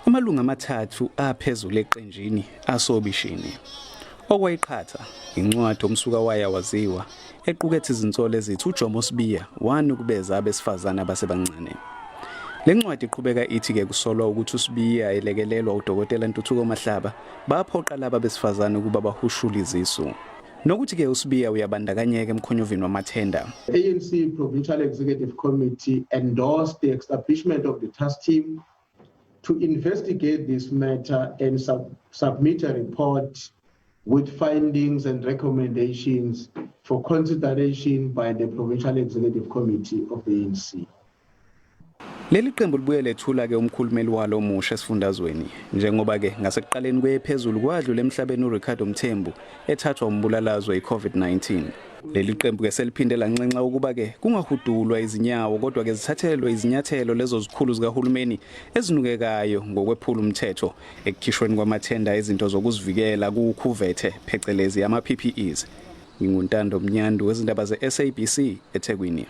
Amalungu amathathu aphezulu eqenjini asobishini. Okwayiqhatha incwadi omsuka waya waziwa equkethe izinsolo ezithi uJomo Sibiya wanukubeza abesifazana abasebancane. Le ncwadi iqhubeka ithi ke kusolwa ukuthi uSibiya elekelelwa uDokotela Ntuthuko Mahlaba baphoqa laba besifazana ukuba bahushule izisu. Nokuthi ke uSibiya uyabandakanyeka emkhonyovini wamathenda. ANC Provincial Executive Committee endorsed the establishment of the task team to investigate this matter and submit a report with findings and recommendations for consideration by the Provincial Executive Committee of the ANC. Leli qembu libuye lethula ke umkhulumeli walo omusha esifundazweni njengoba ke ngasekuqaleni kwephezulu kwadlula emhlabeni uRicardo Mthembu ethathwa umbulalazwe iCovid-19. Leli qembu ke seliphinde lanxenxa ukuba ke kungahudulwa izinyawo kodwa ke zithathelwe izinyathelo lezo zikhulu zikahulumeni ezinukekayo ngokwephula umthetho ekukhishweni kwamathenda ezinto zokuzivikela kuKhuvethe phecelezi ama PPEs. NginguNtando Mnyandu wezindaba zeSABC eThekwini.